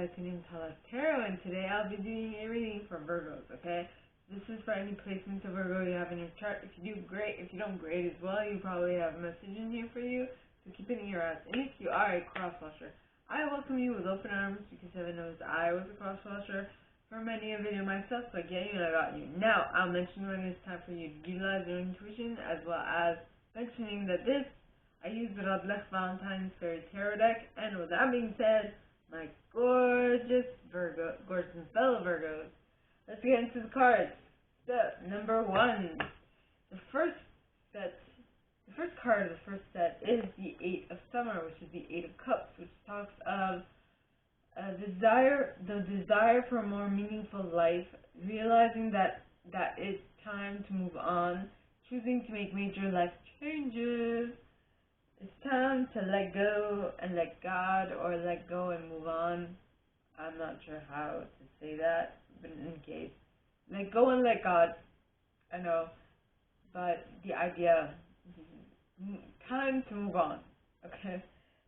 Valentine Tarot, and today I'll be doing a reading for Virgos, okay? This is for any placements of Virgo you have in your chart. If you do, great. If you don't, great as well. You probably have a message in here for you, so keep it in your eyes. And if you are a crosswatcher, I welcome you with open arms because heaven knows I was a crosswatcher for many a video myself, so I get you and I got you. Now, I'll mention when it's time for you to utilize your intuition, as well as mentioning that I use the Radleigh Valentine's Fairy Tarot deck, and with that being said, my gorgeous fellow Virgos, let's get into the cards. Step number 1. The first card of the first set is the 8 of Summer, which is the 8 of Cups, which talks of the desire for a more meaningful life, realizing that it's time to move on, choosing to make major life changes. It's time to let go and let God, or let go and move on. I'm not sure how to say that, but in case. Let go and let God, I know, but the idea, time to move on, okay?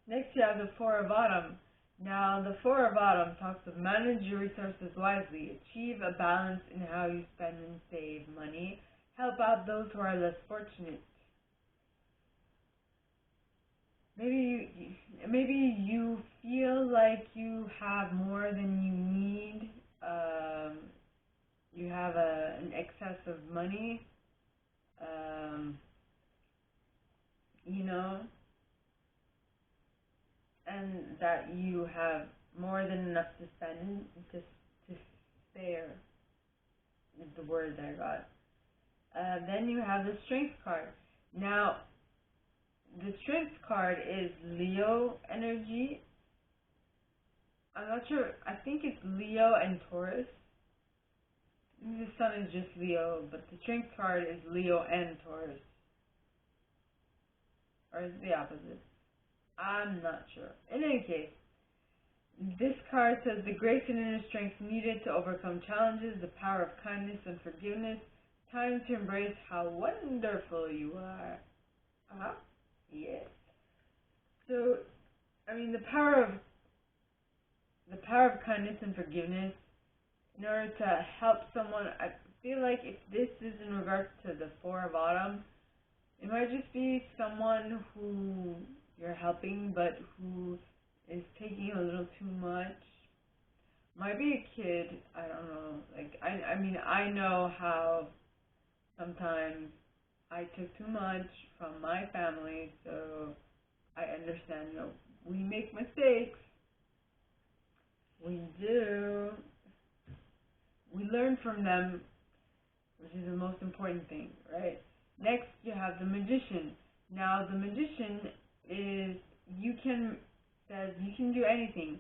Next you have the 4 of Autumn. Now the 4 of Autumn talks of manage your resources wisely, achieve a balance in how you spend and save money, help out those who are less fortunate. Maybe you feel like you have more than you need. You have an excess of money. And that you have more than enough to spend, to spare is the word that I got. Then you have the Strength card. Now, the Strength card is Leo energy. I'm not sure. I think it's Leo and Taurus. The Sun is just Leo, but the Strength card is Leo and Taurus. Or is it the opposite? I'm not sure. In any case, this card says the grace and inner strength needed to overcome challenges, the power of kindness and forgiveness, time to embrace how wonderful you are. Yes. So, the power of kindness and forgiveness, in order to help someone, I feel like if this is in regards to the 4 of Autumn, it might just be someone who you're helping, but who is taking a little too much. Might be a kid, I don't know. I know how sometimes I took too much from my family, so I understand, we make mistakes. We do. We learn from them, which is the most important thing, right? Next, you have the Magician. Now, the Magician is, you can do anything.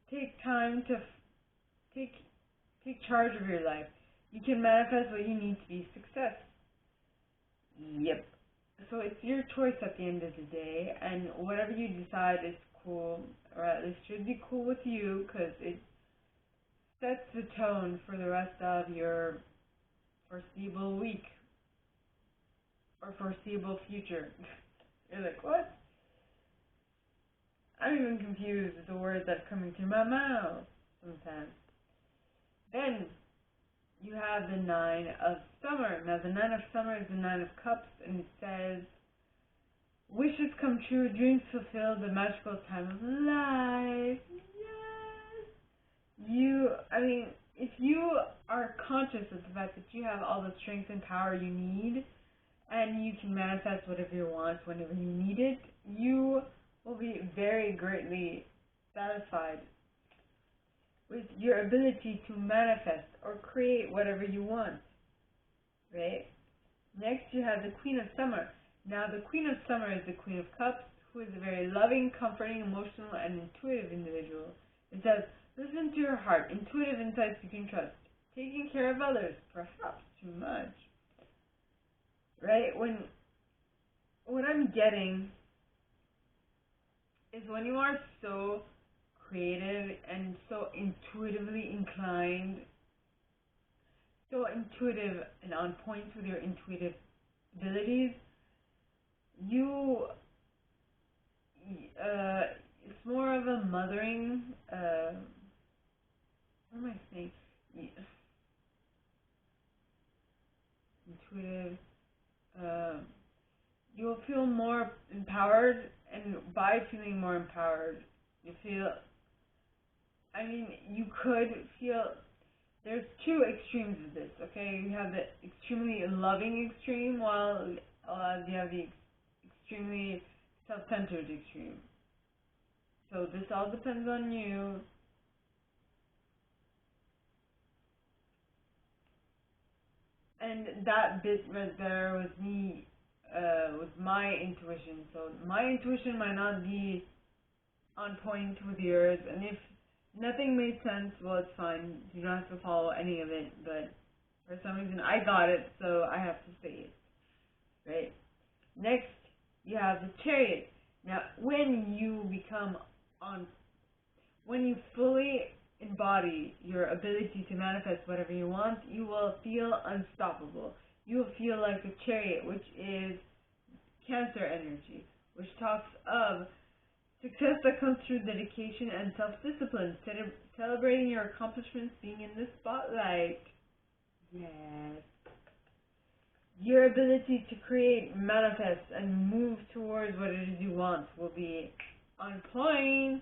Take time to take charge of your life. You can manifest what you need to be success. Yep. So it's your choice at the end of the day, and whatever you decide is cool, or at least should be cool with you, because it sets the tone for the rest of your foreseeable week, or foreseeable future. You're like, what? I'm even confused with the words that are coming through my mouth sometimes. Then you have the 9 of Summer. Now the 9 of Summer is the 9 of Cups, and it says, wishes come true, dreams fulfilled, the magical time of life. Yes! If you are conscious of the fact that you have all the strength and power you need, and you can manifest whatever you want whenever you need it, you will be very greatly satisfied with your ability to manifest or create whatever you want, right? Next, you have the Queen of Summer. Now, the Queen of Summer is the Queen of Cups, who is a very loving, comforting, emotional, and intuitive individual. It says, listen to your heart, intuitive insights you can trust, taking care of others, perhaps too much, right? What I'm getting is when you are so creative and so intuitively inclined, so intuitive and on point with your intuitive abilities, it's more of a mothering what am I saying? Intuitive. You will feel more empowered, and by feeling more empowered, you feel. I mean, you could feel. There's two extremes of this. Okay, you have the extremely loving extreme, while you have the extremely self-centered extreme. So this all depends on you. And that bit right there was me, was my intuition. So my intuition might not be on point with yours, and if nothing made sense, well, it's fine. You don't have to follow any of it, but for some reason I got it, so I have to say it. Right? Next, you have the Chariot. Now, when you fully embody your ability to manifest whatever you want, you will feel unstoppable. You will feel like the Chariot, which is Cancer energy, which talks of success that comes through dedication and self-discipline, celebrating your accomplishments, being in the spotlight. Yes. Your ability to create, manifest, and move towards what it is you want will be on point.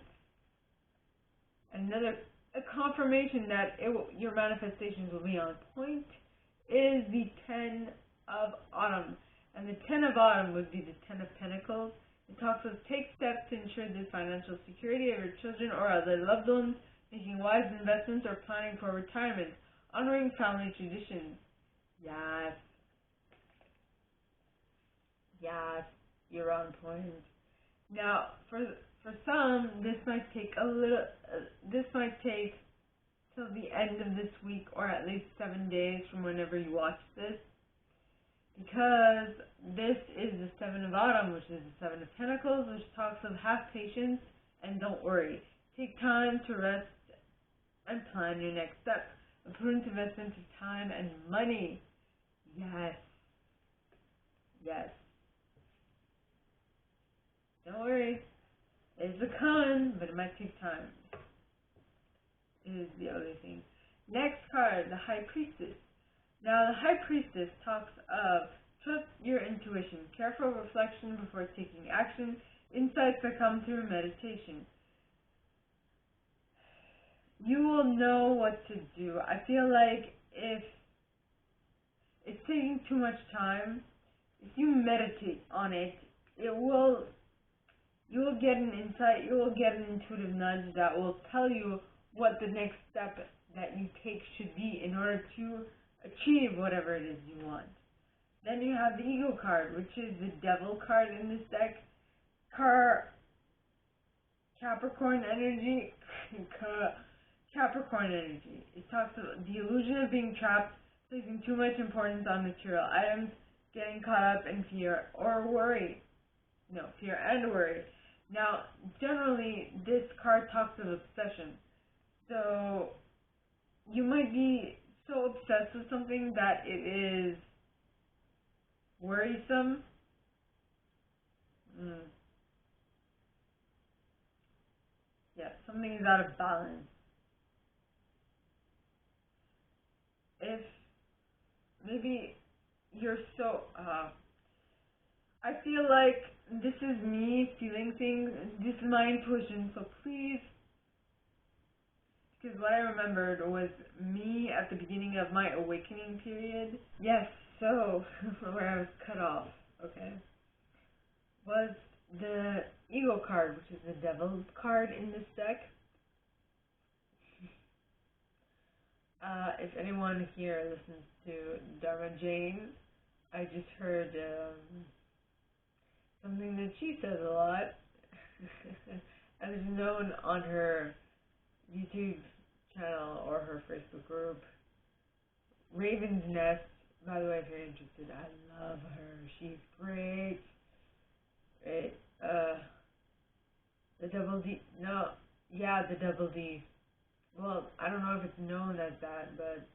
A confirmation that your manifestations will be on point is the Ten of Autumn. And the Ten of Autumn would be the Ten of Pentacles. It talks of take steps to ensure the financial security of your children or other loved ones, making wise investments or planning for retirement, honoring family traditions. Yes. Yes, you're on point. Now, for some, this might take till the end of this week, or at least 7 days from whenever you watch this, because this is the Seven of Autumn, which is the Seven of Pentacles, which talks of have patience and don't worry. Take time to rest and plan your next step. A prudent investment of time and money. Yes. Yes. Don't worry. It's a con, but it might take time. Is the other thing. Next card, the High Priestess. Now, the High Priestess talks of trust your intuition, careful reflection before taking action, insights that come through meditation. You will know what to do. I feel like if it's taking too much time, if you meditate on it, you will get an insight, you will get an intuitive nudge that will tell you what the next step that you take should be in order to achieve whatever it is you want. Then you have the Ego card, which is the Devil card in this deck. Capricorn energy. Capricorn energy. It talks about the illusion of being trapped, placing too much importance on material items, getting caught up in fear or worry. No, fear and worry. Now, generally, this card talks of obsession. So, you might be so obsessed with something that it is worrisome. Yeah, something is out of balance. If maybe you're so, I feel like this is me feeling things, this is my intuition, so please, because what I remembered was me at the beginning of my awakening period. Yes, so, where I was cut off, okay, was the Ego card, which is the Devil's card in this deck. If anyone here listens to Dharma Jane, I just heard something that she says a lot, as known on her YouTube channel or her Facebook group, Raven's Nest. By the way, if you're interested, I love her. She's great. Right? The Double D. No, yeah, the Double D. Well, I don't know if it's known as that, but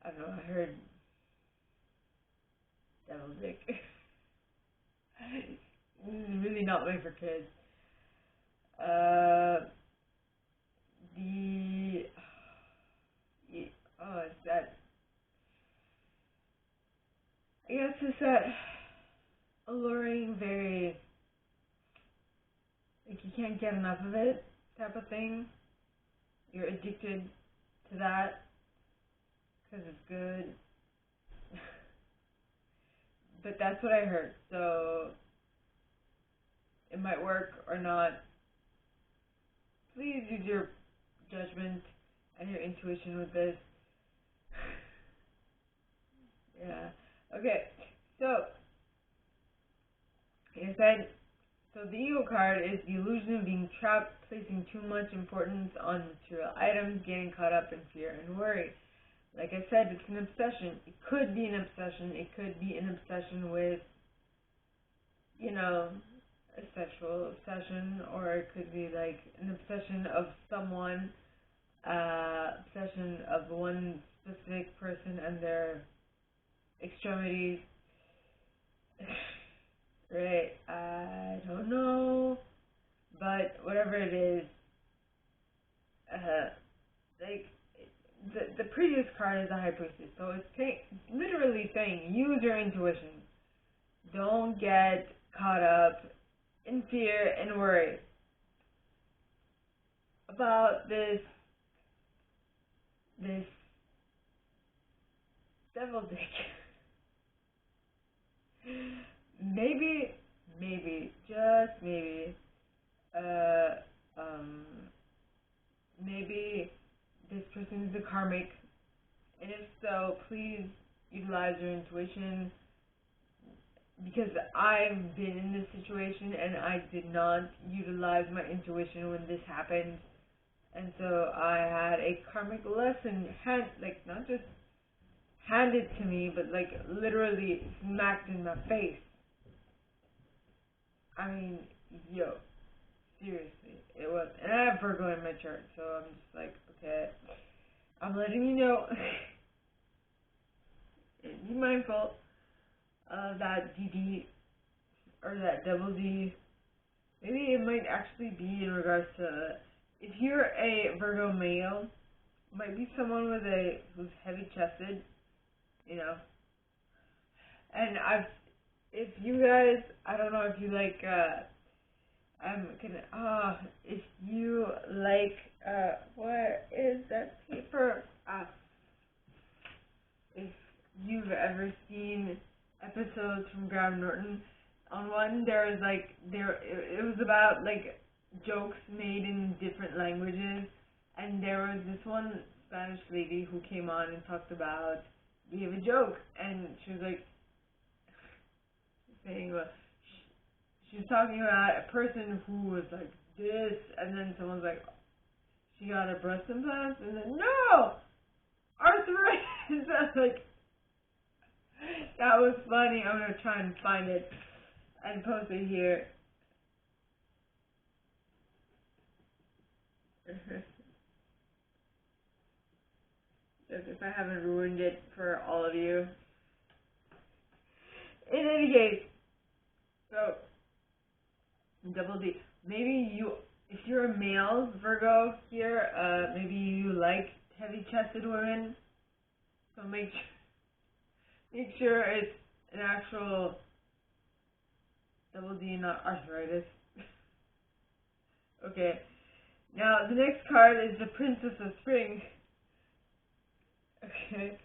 I don't know. I heard Devil Dick. This is really not made for kids. just that alluring, very, like, you can't get enough of it type of thing. You're addicted to that because it's good. But that's what I heard, so it might work or not. Please use your judgment and your intuition with this. Yeah. Okay. So, like I said, the ego card is the illusion of being trapped, placing too much importance on material items, getting caught up in fear and worry. Like I said, it's an obsession. It could be an obsession. It could be an obsession with, a sexual obsession, or it could be like an obsession of someone, obsession of one specific person and their extremities. Right, I don't know, but whatever it is, like, the previous card is a High Priestess, so it's literally saying, use your intuition. Don't get caught up in fear and worry about this devil dick. Maybe, just maybe, maybe this person is a karmic, and if so, please utilize your intuition, because I've been in this situation, and I did not utilize my intuition when this happened, and so I had a karmic lesson, not just handed to me, but like literally smacked in my face. I mean, seriously, it was. And I have Virgo in my chart, so I'm just like, okay, I'm letting you know. Be mindful of that DD, or that double D. Maybe it might actually be in regards to, if you're a Virgo male, it might be someone who's heavy chested, and if you guys, I don't know if you like, if you like, what is that paper? If you've ever seen episodes from Graham Norton, on one it was about like jokes made in different languages, and there was this one Spanish lady who came on and talked about, gave a joke, and she was like, saying, she was talking about a person who was like this, and then someone's like, she got her breast implants, and then, no! Arthritis! I was like, that was funny. I'm going to try and find it and post it here. Just if I haven't ruined it for all of you. In any case, so, double D. Maybe if you're a male Virgo here, maybe you like heavy-chested women. So make sure it's an actual double D, not arthritis. Okay. Now the next card is the Princess of Spring. Okay.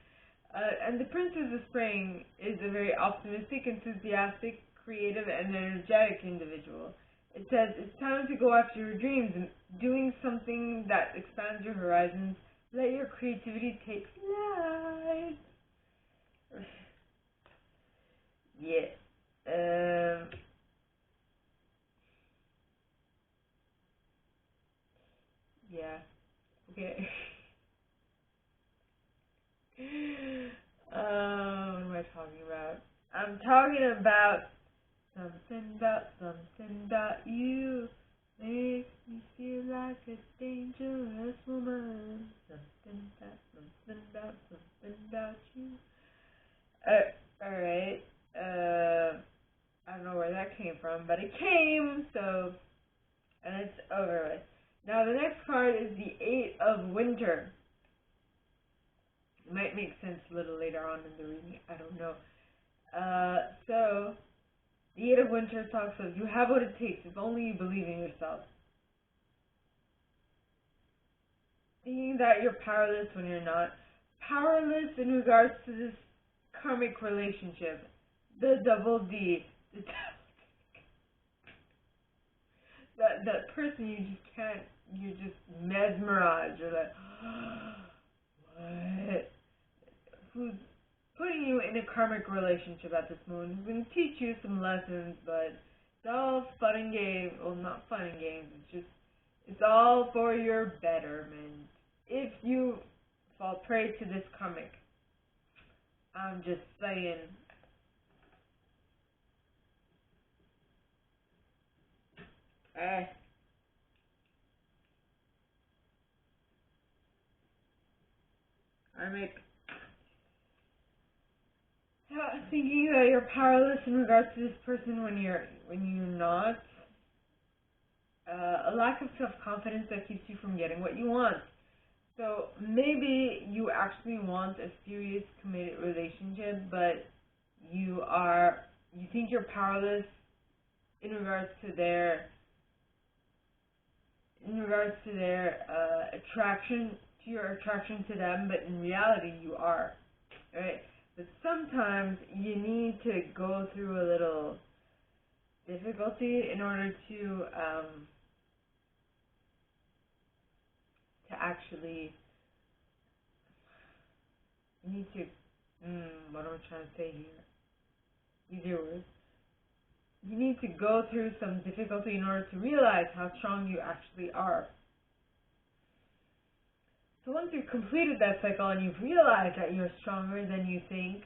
And the Princess of Spring is a very optimistic, enthusiastic, creative, and energetic individual. It says, it's time to go after your dreams and doing something that expands your horizons. Let your creativity take flight. Yeah. Yeah. Okay. What am I talking about? I'm talking about something about you makes me feel like a dangerous woman. Something about you. Alright. I don't know where that came from, but it came, so, and it's over with. Now the next card is the Eight of Winter. It might make sense a little later on in the reading, I don't know. So, the Eight of Winter talks of you have what it takes if only you believe in yourself. Thinking that you're powerless when you're not. Powerless in regards to this karmic relationship. The double D. That person you just can't, you're just mesmerized. You're like, what? Who's putting you in a karmic relationship at this moment? Who's going to teach you some lessons, but it's all fun and games. Well, not fun and games. It's all for your betterment. If you fall prey to this karmic, I'm just saying. Karmic. Thinking that you're powerless in regards to this person when you're not. A lack of self-confidence that keeps you from getting what you want. So maybe you actually want a serious, committed relationship, but you think you're powerless in regards to their attraction to your attraction to them, but in reality you are, right? But sometimes you need to go through a little difficulty in order to actually, you need to, what am I trying to say here? Easier words. You need to go through some difficulty in order to realize how strong you actually are. So once you've completed that cycle and you've realized that you're stronger than you think,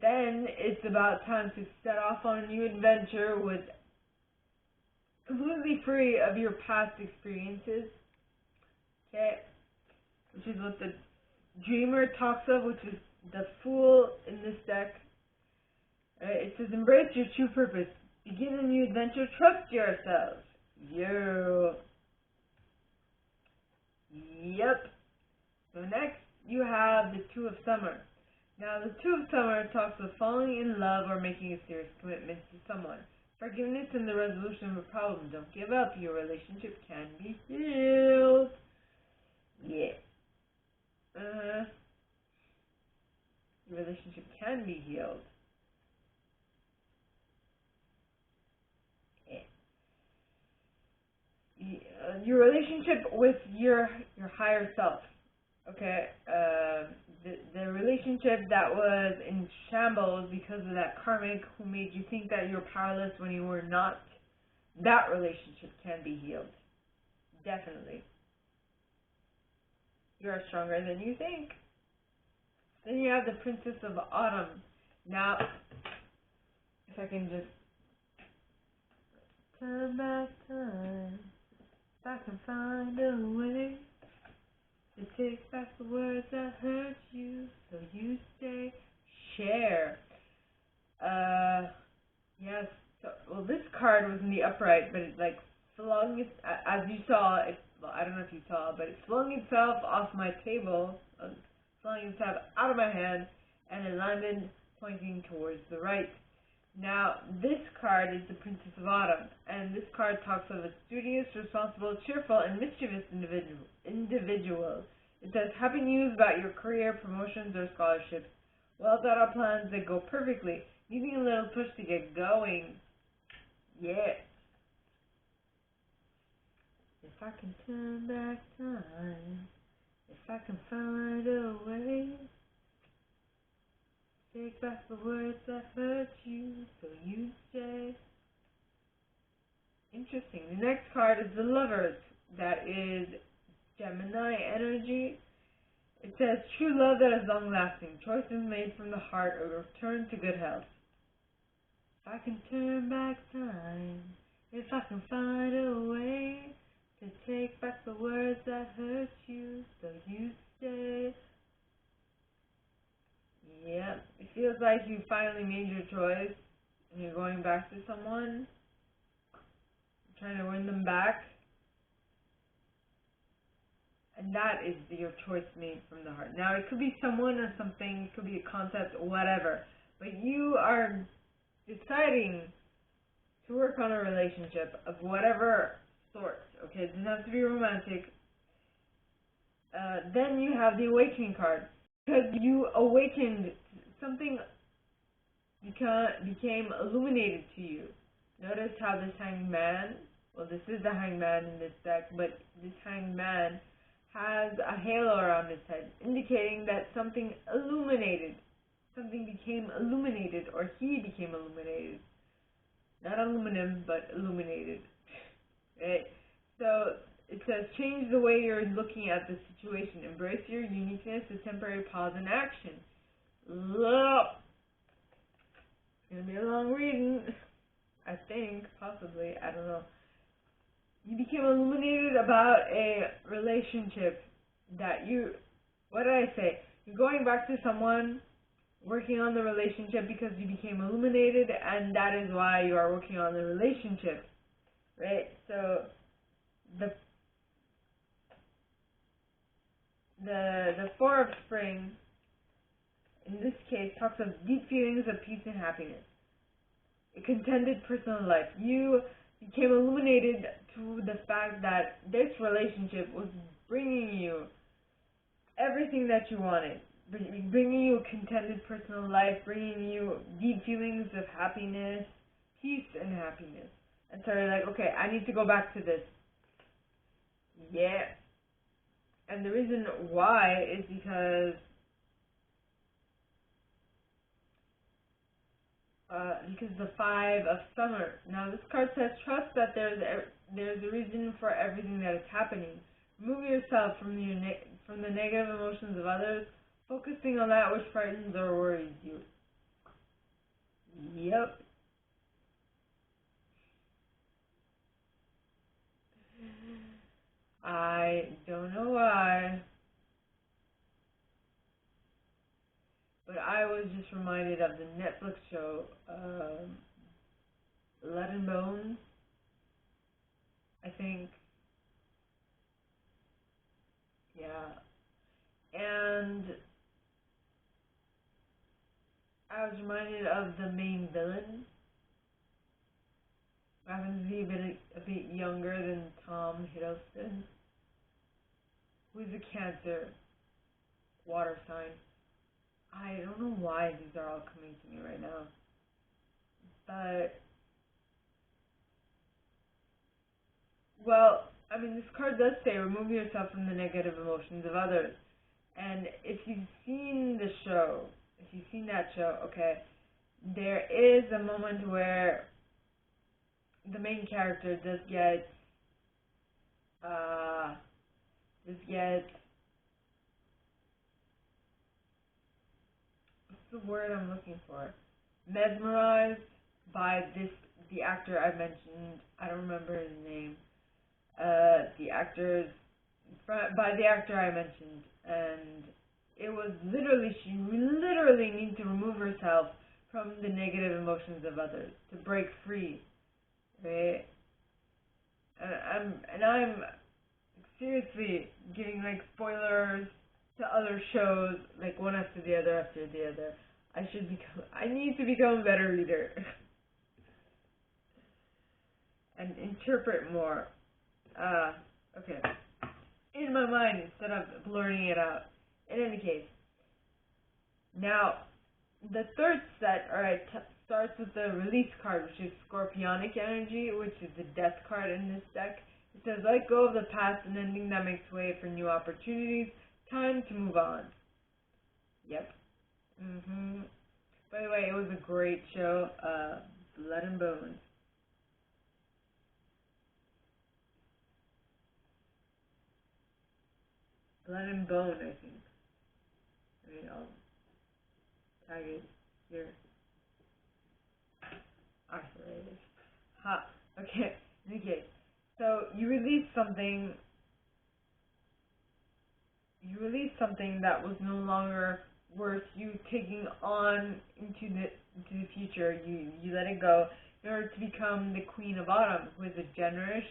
then it's about time to set off on a new adventure with completely free of your past experiences. Okay? Which is what the Dreamer talks of, which is the Fool in this deck. It says, embrace your true purpose. Begin a new adventure. Trust yourself. Yep. So next, you have the Two of Summer. Now, the Two of Summer talks of falling in love or making a serious commitment to someone. Forgiveness and the resolution of a problem. Don't give up. Your relationship can be healed. Yeah. Your relationship can be healed. Your relationship with your higher self. Okay, the relationship that was in shambles because of that karmic who made you think that you're powerless when you were not, that relationship can be healed. Definitely. You're stronger than you think. Then you have the Princess of Autumn. Now, if I can just turn back time, if I can find a way to take back the words that hurt you, so you stay. Share. Yes. So, well, this card was in the upright, but it flung it, as you saw. Well, I don't know if you saw, but it flung itself off my table, flung itself out of my hand, and it landed pointing towards the right. Now, this card is the Princess of Autumn, and this card talks of a studious, responsible, cheerful, and mischievous individual. It says, happy news about your career, promotions, or scholarships. Well thought out plans that go perfectly. Needing a little push to get going. Yeah. If I can turn back time, if I can find a way, take back the words that hurt you, so you stay. Interesting. The next card is the Lovers. That is Gemini energy. It says, true love that is long-lasting, choices made from the heart, or return to good health. If I can turn back time, if I can find a way to take back the words that hurt you, so you stay. Yeah, it feels like you finally made your choice and you're going back to someone, trying to win them back. And that is your choice made from the heart. Now, it could be someone or something, it could be a concept, whatever. but you are deciding to work on a relationship of whatever sort. Okay, it doesn't have to be romantic. Then you have the awakening card, because you awakened, something became illuminated to you. Notice how this hanged man, well, this is the hanged man in this deck, but this hanged man has a halo around his head, indicating that something became illuminated, or he became illuminated. Not aluminum, but illuminated. Right? So it says, change the way you're looking at the situation. Embrace your uniqueness, a temporary pause in action. It's going to be a long reading. I think, possibly, I don't know. You became illuminated about a relationship that what did I say? You're going back to someone, working on the relationship because you became illuminated, and that is why you are working on the relationship, right? So the Four of Spring, in this case, talks of deep feelings of peace and happiness. A contented personal life. You became illuminated to the fact that this relationship was bringing you everything that you wanted, bringing you a contented personal life, bringing you deep feelings of happiness, peace and happiness. And so you're like, okay, I need to go back to this. Yeah. And the reason why is because the Five of Summer. Now this card says, trust that there's a reason for everything that is happening. Remove yourself from the negative emotions of others, focusing on that which frightens or worries you. Yep. I don't know why, but I was just reminded of the Netflix show, Blood and Bones, I think. Yeah. And I was reminded of the main villain, who happens to be a bit younger than Tom Hiddleston, who is a Cancer water sign. I don't know why these are all coming to me right now, but, well, I mean, this card does say remove yourself from the negative emotions of others. And if you've seen the show, okay, there is a moment where the main character does get what's the word I'm looking for? Mesmerized by the actor I mentioned. I don't remember his name. By the actor I mentioned, and it was she literally needed to remove herself from the negative emotions of others to break free, right? And I'm seriously giving like spoilers to other shows, like one after the other after the other. I need to become a better reader and interpret more. Okay. In my mind instead of blurting it out. In any case, now the third set, alright, starts with the release card, which is Scorpionic energy, which is the death card in this deck. It says, let go of the past and ending that makes way for new opportunities. Time to move on. Yep. By the way, it was a great show. Blood and Bones. Blood and Bone, I think. I mean, I'll tag it here. Arthritis. Ha. Okay. Okay. So you released something that was no longer worth you taking on into the future. You let it go in order to become the Queen of Autumn, who is a generous,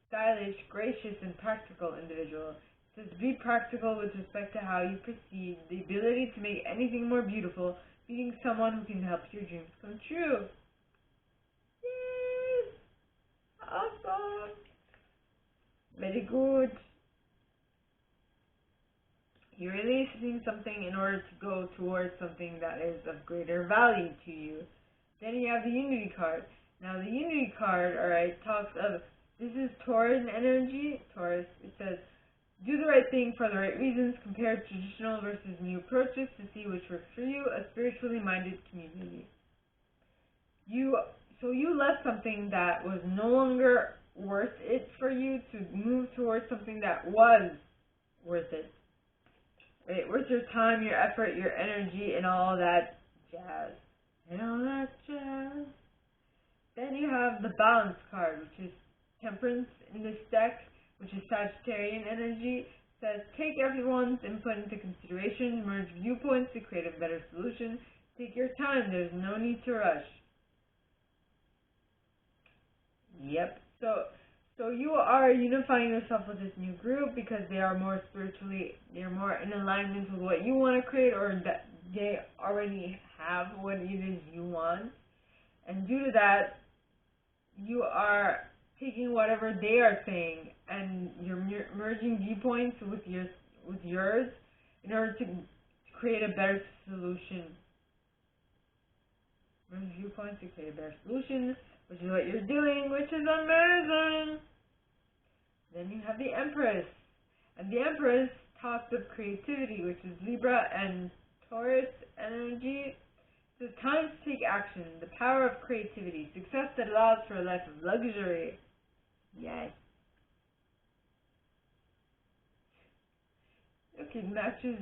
stylish, gracious, and practical individual. It says, be practical with respect to how you proceed, the ability to make anything more beautiful, being someone who can help your dreams come true. Yes! Awesome! Very good. You're releasing something in order to go towards something that is of greater value to you. Then you have the Unity card. Now the Unity card, alright, talks of, this is Tauran energy. Taurus, it says, do the right thing for the right reasons. Compare traditional versus new approaches to see which works for you. A spiritually minded community. So you left something that was no longer worth it for you to move towards something that was worth it. Right? Worth your time, your effort, your energy, and all that jazz. And all that jazz. Then you have the Balance card, which is Temperance in this deck, which is Sagittarian energy. It says, take everyone's input into consideration, merge viewpoints to create a better solution. Take your time, there's no need to rush. Yep. So you are unifying yourself with this new group because they are more spiritually, they're more in alignment with what you want to create, or that they already have what it is you want. And due to that, you are taking whatever they are saying and you're merging viewpoints with yours in order to create a better solution. Merge viewpoints to create a better solution, which is what you're doing, which is amazing. Then you have the Empress. And the Empress talks of creativity, which is Libra and Taurus energy. It's time to take action. The power of creativity. Success that allows for a life of luxury. Yes. Okay, it matches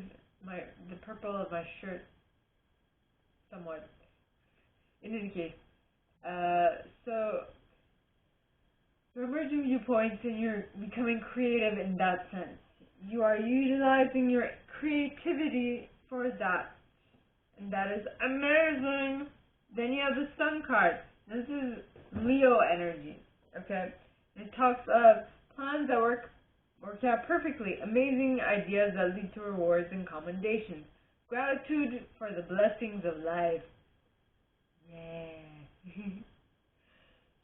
the purple of my shirt somewhat. In any case, so you're merging viewpoints and you're becoming creative in that sense. You are utilizing your creativity for that, and that is amazing. Then you have the Sun card. This is Leo energy, okay? It talks of plans that work out perfectly, amazing ideas that lead to rewards and commendations, gratitude for the blessings of life. Yeah.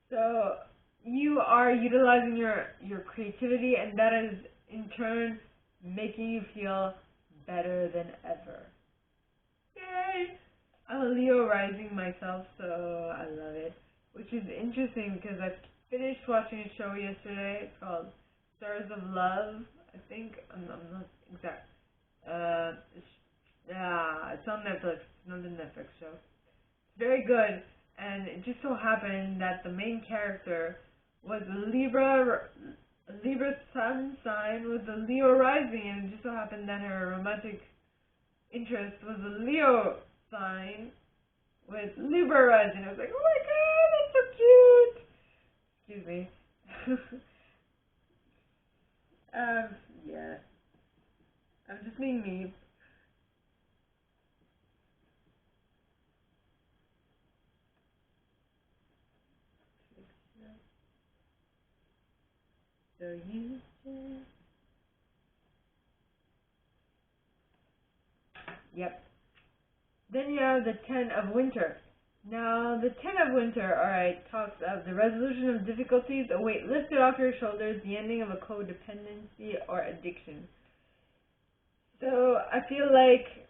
So you are utilizing your creativity, and that is in turn making you feel better than ever. Yay! I'm a Leo rising myself, so I love it. Which is interesting because I finished watching a show yesterday. It's called Stars of Love, I think. I'm not exact. It's on Netflix. It's not a Netflix show. It's very good, and it just so happened that the main character was a Libra sun sign with a Leo rising, and it just so happened that her romantic interest was a Leo sign with Libra rising. I was like, oh my god, that's so cute! Excuse me. Yeah. I'm just being me. So you just... Yep. Then you have the Ten of Winter. Now, the Ten of Winter, alright, talks of the resolution of difficulties, a weight lifted off your shoulders, the ending of a codependency or addiction. So, I feel like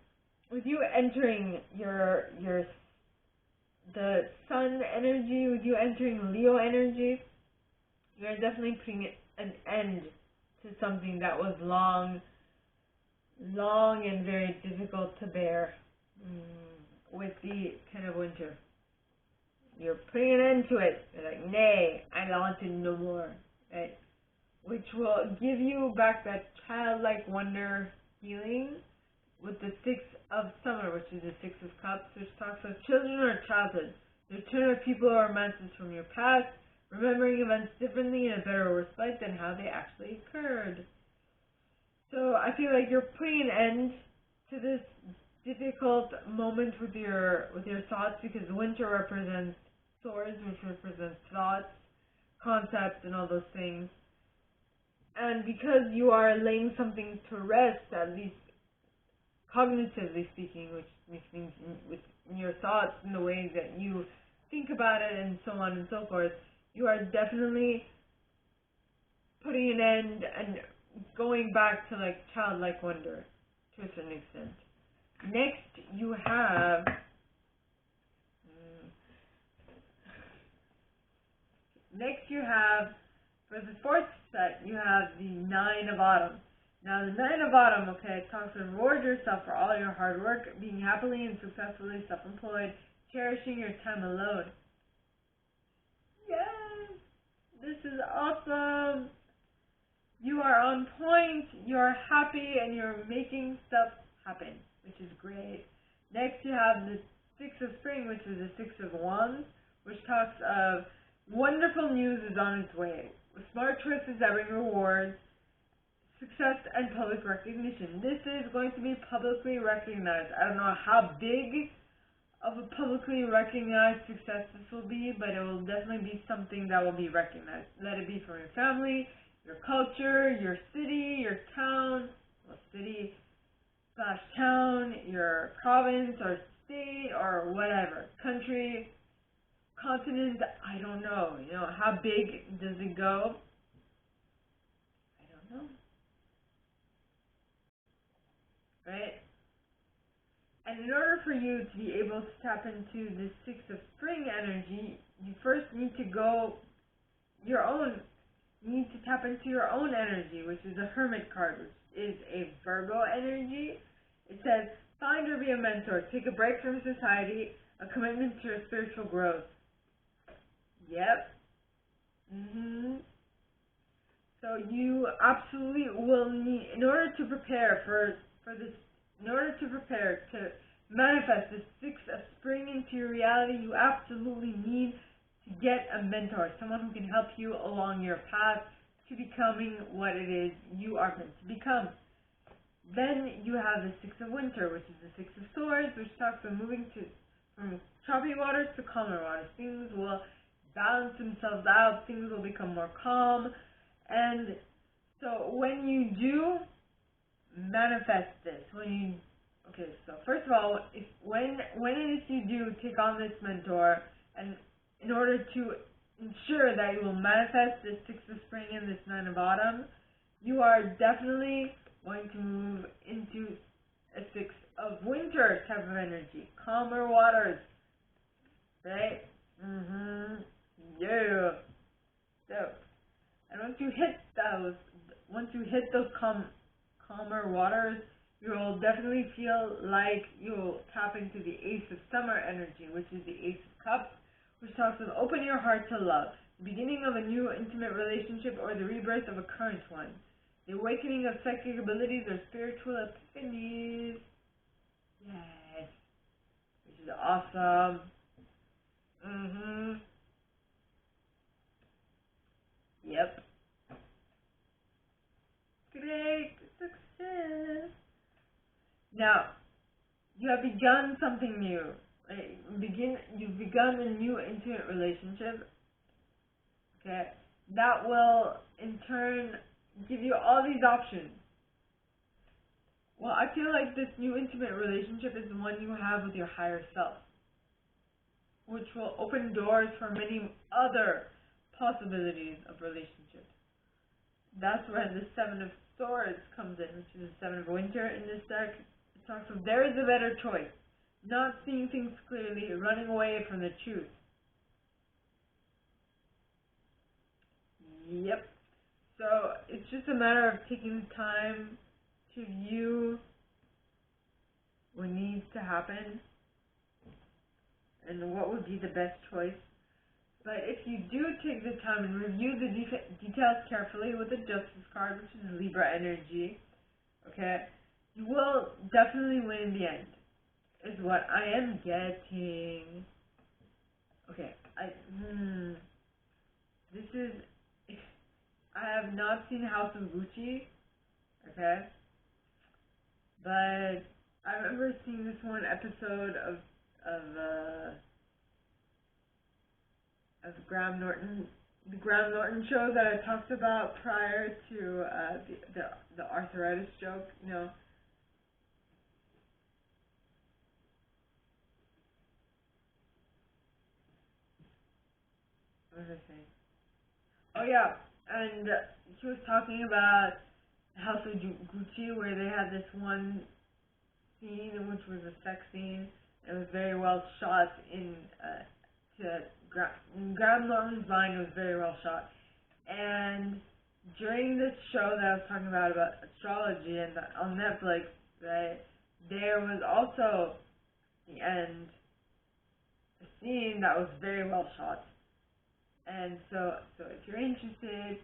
with you entering the Sun energy, with you entering Leo energy, you're definitely putting an end to something that was long and very difficult to bear. With the Ten of Winter, you're putting an end to it. You're like, nay, I don't want it no more, right? Which will give you back that childlike wonder feeling with the Six of Summer, which is the Six of Cups, which talks of children or childhood, the return of people or romances from your past, remembering events differently in a better or worse light than how they actually occurred. So I feel like you're putting an end to this difficult moment with your thoughts, because winter represents swords, which represents thoughts, concepts, and all those things. And because you are laying something to rest, at least cognitively speaking, which means in your thoughts and the way that you think about it and so on and so forth, you are definitely putting an end and going back to like childlike wonder to a certain extent. Next you have for the fourth set, you have the Nine of Autumn. Now the Nine of Autumn, okay, it talks to reward yourself for all your hard work, being happily and successfully self-employed, cherishing your time alone. Yes! This is awesome! You are on point, you are happy, and you're making stuff happen, which is great. Next you have the Six of Spring, which is the Six of Wands, which talks of wonderful news is on its way, with smart choices that bring rewards, success, and public recognition. This is going to be publicly recognized. I don't know how big of a publicly recognized success this will be, but it will definitely be something that will be recognized. Let it be from your family, your culture, your city, your town, well, city/town, your province or state or whatever, country, continent, I don't know. You know, how big does it go? I don't know. Right? And in order for you to be able to tap into this Six of Spring energy, you first need to tap into your own energy, which is the Hermit card, which is a Virgo energy. It says, find or be a mentor, take a break from society, a commitment to your spiritual growth. Yep. So you absolutely will need, in order to prepare to manifest this Six of Spring into your reality, you absolutely need to get a mentor, someone who can help you along your path to becoming what it is you are meant to become. Then you have the Six of Winter, which is the Six of Swords, which talks about moving from choppy waters to calmer waters. Things will balance themselves out, things will become more calm. And so when you do manifest this, so first of all, when it is you do take on this mentor, and in order to ensure that you will manifest this Six of Spring and this Nine of Autumn, you are definitely going to move into a Six of Winter type of energy, calmer waters, right? Yeah. So, and once you hit those calmer waters, you will definitely feel like you'll tap into the Ace of Summer energy, which is the Ace of Cups, which talks of open your heart to love, the beginning of a new intimate relationship or the rebirth of a current one, the awakening of psychic abilities or spiritual epiphanies. Yes, which is awesome. Yep. Great success. Now, you have begun something new. Right? You've begun a new intimate relationship. Okay, that will in turn give you all these options. Well, I feel like this new intimate relationship is the one you have with your higher self, which will open doors for many other possibilities of relationships. That's where the Seven of Swords comes in, which is the Seven of Winter in this deck. It talks of there is a better choice, not seeing things clearly, running away from the truth. Yep. So it's just a matter of taking the time to view what needs to happen and what would be the best choice. But if you do take the time and review the details carefully with the Justice card, which is Libra energy, okay, you will definitely win in the end, is what I am getting. Okay, I have not seen House of Gucci, okay, but I remember seeing this one episode of Graham Norton the Graham Norton show that I talked about prior to the arthritis joke, you know. What was I saying? Oh yeah, and she was talking about House of Gucci, where they had this one scene which was a sex scene. It was very well shot Graham Norton's mind was very well shot. And during this show that I was talking about astrology and on Netflix, right, there was also the end a scene that was very well shot. And so if you're interested,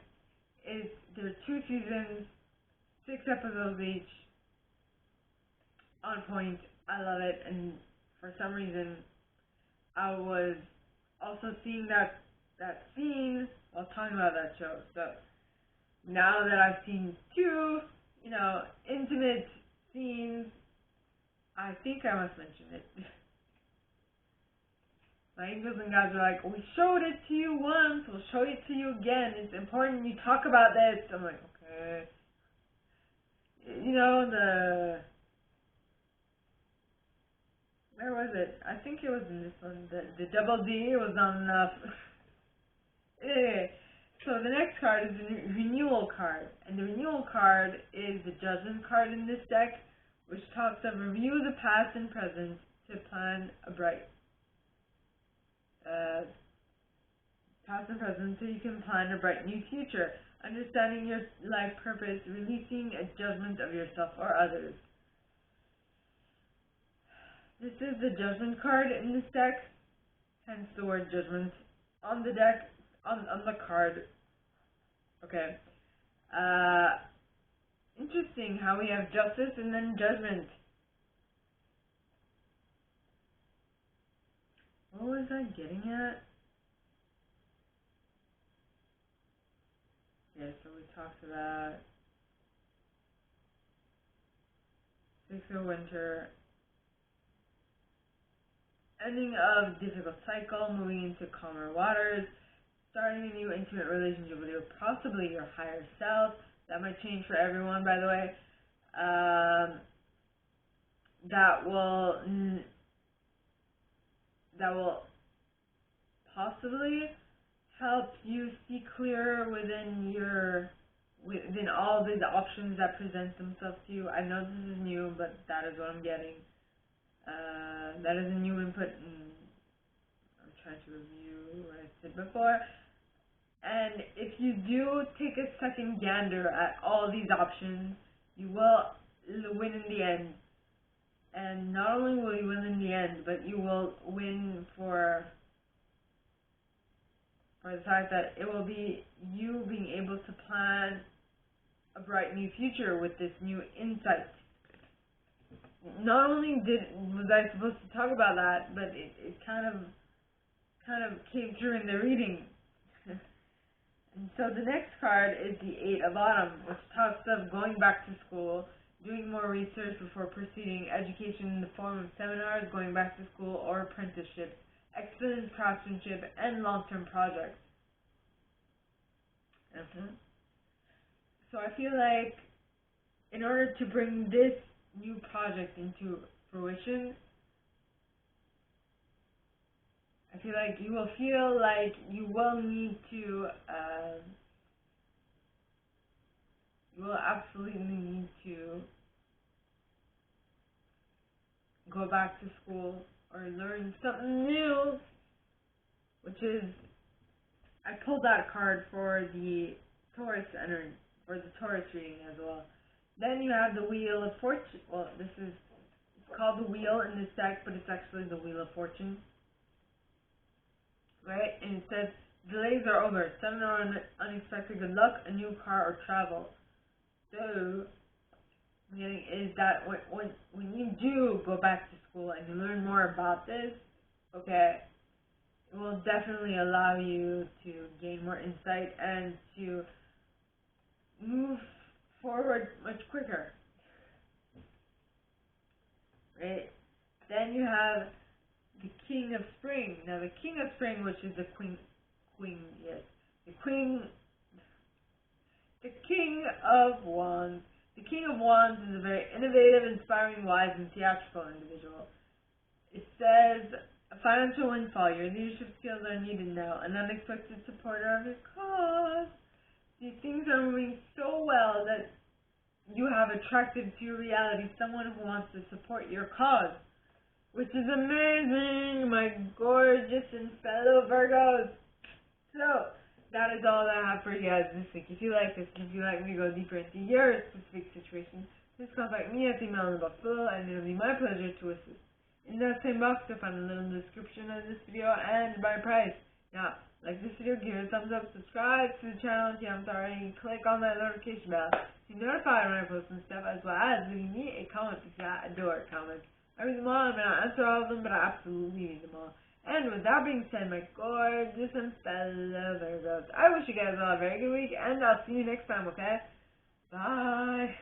there's 2 seasons, 6 episodes each, on point. I love it, and for some reason, I was also seeing that scene while talking about that show. So now that I've seen 2, intimate scenes, I think I must mention it. My angels and gods are like, we showed it to you once, we'll show it to you again. It's important you talk about this. I'm like, okay. Where was it? I think it was in this one. The double D was not enough. Anyway, so the next card is the renewal card. And the renewal card is the judgment card in this deck, which talks of review the past and present to plan a bright past and present so you can plan a bright new future. Understanding your life purpose, releasing a judgment of yourself or others. This is the judgment card in this deck, hence the word judgment on the deck, on the card. Okay. Interesting how we have justice and then judgment. What was I getting at? Yeah, so we talked about 6 of winter, ending of difficult cycle, moving into calmer waters, starting a new intimate relationship with possibly your higher self. That might change for everyone, by the way. That will possibly help you see clearer within all the options that present themselves to you. I know this is new, but that is what I'm getting. That is a new input, and I'm trying to review what I said before. And if you do take a second gander at all these options, you will win in the end. And not only will you win in the end, but you will win for the fact that it will be you being able to plan a bright new future with this new insight. Not only was I supposed to talk about that, but it kind of came through in the reading. And so the next card is the 8 of Autumn, which talks of going back to school, doing more research before proceeding, education in the form of seminars, going back to school, or apprenticeships, excellent craftsmanship, and long-term projects. So I feel like in order to bring this new project into fruition, I feel like you will feel like you will need to, you will absolutely need to go back to school or learn something new, which is, I pulled that card for the Taurus energy, for the Taurus reading as well. Then you have the Wheel of Fortune. Well, it's called the Wheel in this deck, but it's actually the Wheel of Fortune. Right? And it says, delays are over. 7 unexpected good luck, a new car, or travel. So, meaning is that when you do go back to school and you learn more about this, okay, it will definitely allow you to gain more insight and to move forward much quicker. Right? Then you have the King of Spring. Now the King of Spring, which is the Queen, yes, The King of Wands. The King of Wands is a very innovative, inspiring, wise, and theatrical individual. It says, a financial windfall. Your leadership skills are needed now. An unexpected supporter of your cause. These things are moving so well that you have attracted to your reality someone who wants to support your cause, which is amazing, my gorgeous and fellow Virgos. So, that is all that I have for you guys this week. If you like this, if you like me to go deeper into your specific situation, please contact me at the email in the box below, and it'll be my pleasure to assist. In that same box, you'll find a little description of this video and my price. Now, like this video, give it a thumbs up, subscribe to the channel if you haven't already, click on that notification bell to be notified when I post some stuff, as well as leaving me a comment because I adore comments. I read them all, I may not answer all of them, but I absolutely read them all. And with that being said, my gorgeous and fellow Virgos, I wish you guys all a very good week, and I'll see you next time, okay? Bye!